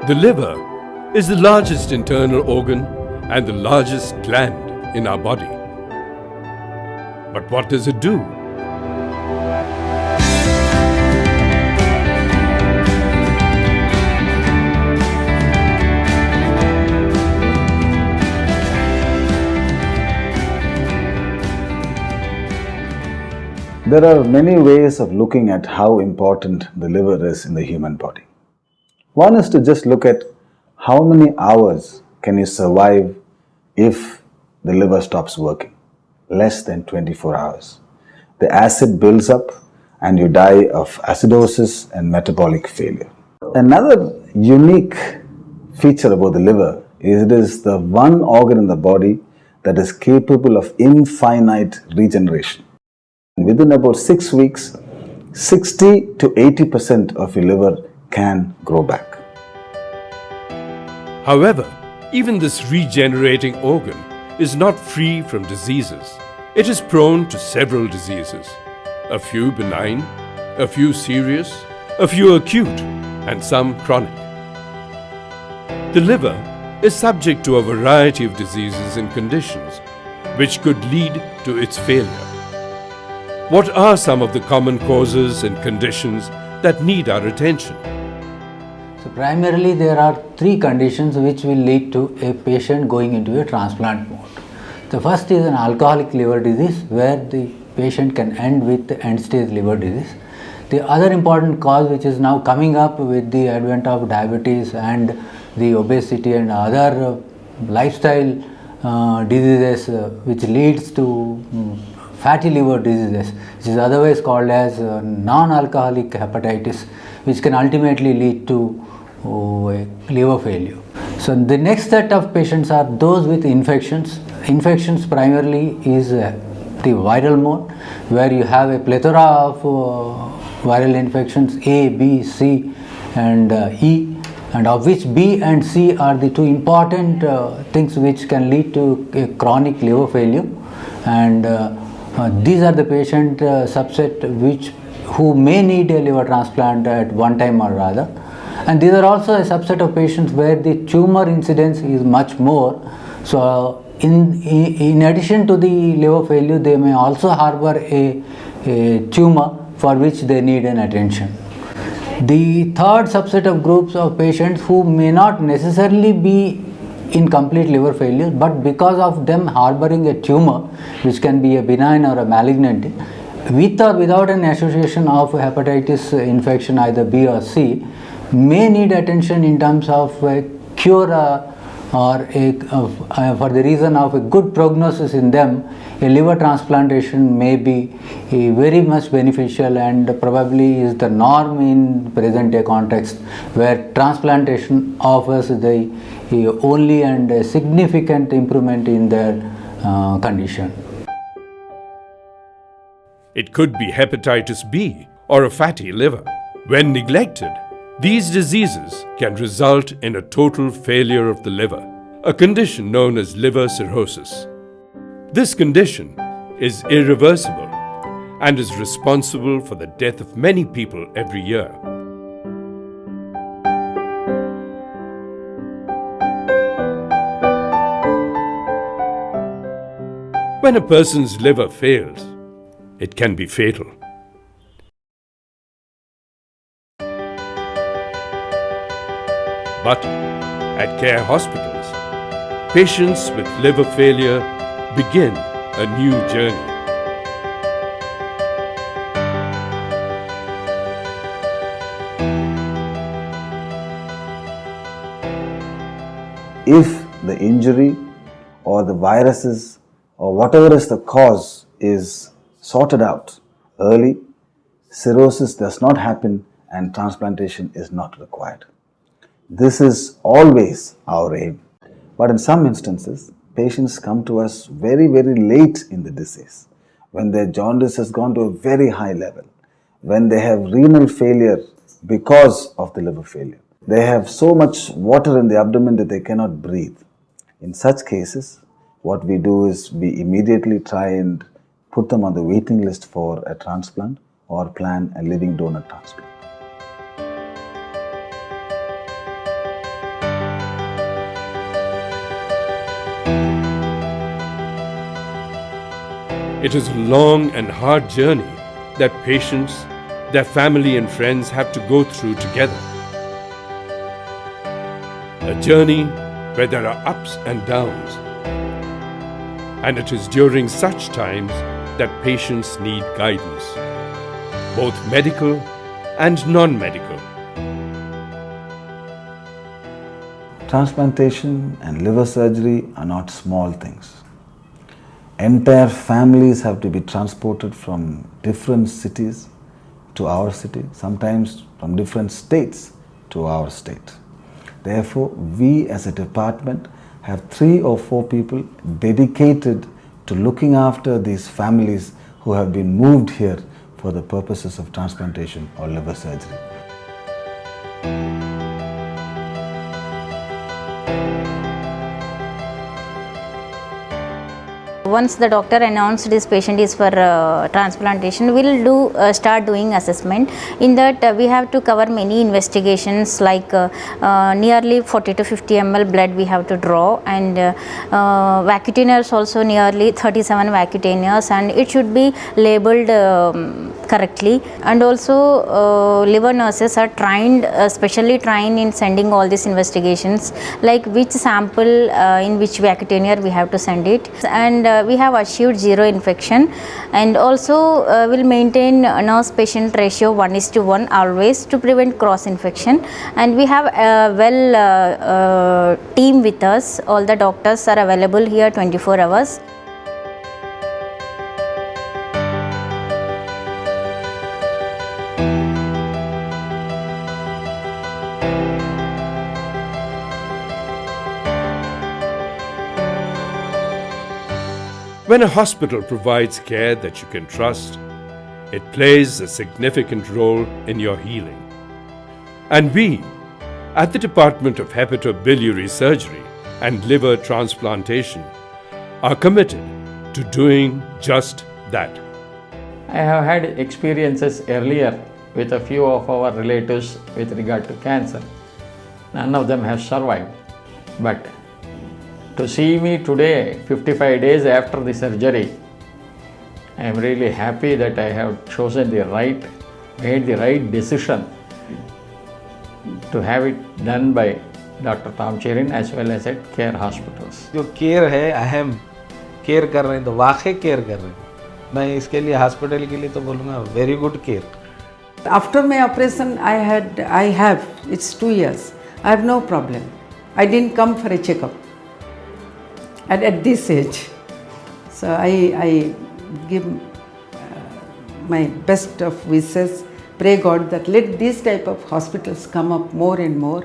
The liver is the largest internal organ and the largest gland in our body. But what does it do? There are many ways of looking at how important the liver is in the human body. One is to just look at how many hours can you survive if the liver stops working. Less than 24 hours. The acid builds up and you die of acidosis and metabolic failure. Another unique feature about the liver is it is the one organ in the body that is capable of infinite regeneration. Within about 6 weeks, 60 to 80% of your liver can grow back. However, even this regenerating organ is not free from diseases. It is prone to several diseases, a few benign, a few serious, a few acute, and some chronic. The liver is subject to a variety of diseases and conditions which could lead to its failure. What are some of the common causes and conditions that need our attention? So primarily there are three conditions which will lead to a patient going into a transplant mode. The first is an alcoholic liver disease where the patient can end with end-stage liver disease. The other important cause which is now coming up with the advent of diabetes and the obesity and other lifestyle diseases which leads to fatty liver diseases, which is otherwise called as non-alcoholic hepatitis, which can ultimately lead to liver failure. So the next set of patients are those with infections. Infections primarily is the viral mode, where you have a plethora of viral infections A, B, C and E, and of which B and C are the two important things which can lead to a chronic liver failure, and these are the patient subset who may need a liver transplant at one time or rather. And these are also a subset of patients where the tumor incidence is much more. So in addition to the liver failure, they may also harbor a tumor for which they need an attention. The third subset of groups of patients who may not necessarily be in complete liver failure, but because of them harboring a tumor, which can be a benign or a malignant, with or without an association of hepatitis infection either B or C, may need attention in terms of a cure or for the reason of a good prognosis in them. A liver transplantation may be very much beneficial and probably is the norm in present day context, where transplantation offers the only and a significant improvement in their condition. It could be hepatitis B or a fatty liver. When neglected, these diseases can result in a total failure of the liver, a condition known as liver cirrhosis. This condition is irreversible and is responsible for the death of many people every year. When a person's liver fails, it can be fatal. But at care hospitals, patients with liver failure begin a new journey. If the injury or the viruses or whatever is the cause is sorted out early, cirrhosis does not happen and transplantation is not required. This is always our aim. But in some instances, patients come to us very, very late in the disease, when their jaundice has gone to a very high level, when they have renal failure because of the liver failure. They have so much water in the abdomen that they cannot breathe. In such cases, what we do is we immediately try and put them on the waiting list for a transplant or plan a living donor transplant. It is a long and hard journey that patients, their family and friends have to go through together. A journey where there are ups and downs. And it is during such times that patients need guidance, both medical and non-medical. Transplantation and liver surgery are not small things. Entire families have to be transported from different cities to our city, sometimes from different states to our state. Therefore, we as a department have 3 or 4 people dedicated to looking after these families who have been moved here for the purposes of transplantation or liver surgery. Once the doctor announced this patient is for transplantation, we will start doing assessment. In that we have to cover many investigations like nearly 40 to 50 ml blood we have to draw, and vacutainers also nearly 37 vacutainers, and it should be labeled correctly. And also liver nurses are trained, specially trained in sending all these investigations, like which sample in which vacutainer we have to send it. And we have achieved 0 infection, and also will maintain nurse patient ratio 1:1 always to prevent cross infection. And we have a well team with us. All the doctors are available here 24 hours. When a hospital provides care that you can trust, it plays a significant role in your healing. And we, at the Department of Hepatobiliary Surgery and Liver Transplantation, are committed to doing just that. I have had experiences earlier with a few of our relatives with regard to cancer. None of them have survived. But to see me today, 55 days after the surgery, I am really happy that I have chosen made the right decision to have it done by Dr. Tom Cherin as well as at care hospitals. जो care है, अहम care कर रहे हैं, तो वाकई care कर रहे हैं. मैं इसके लिए हॉस्पिटल के लिए तो बोलूँगा very good care. After my operation, it's 2 years. I have no problem. I didn't come for a checkup. And at this age, so I give my best of wishes. Pray God that let these type of hospitals come up more and more.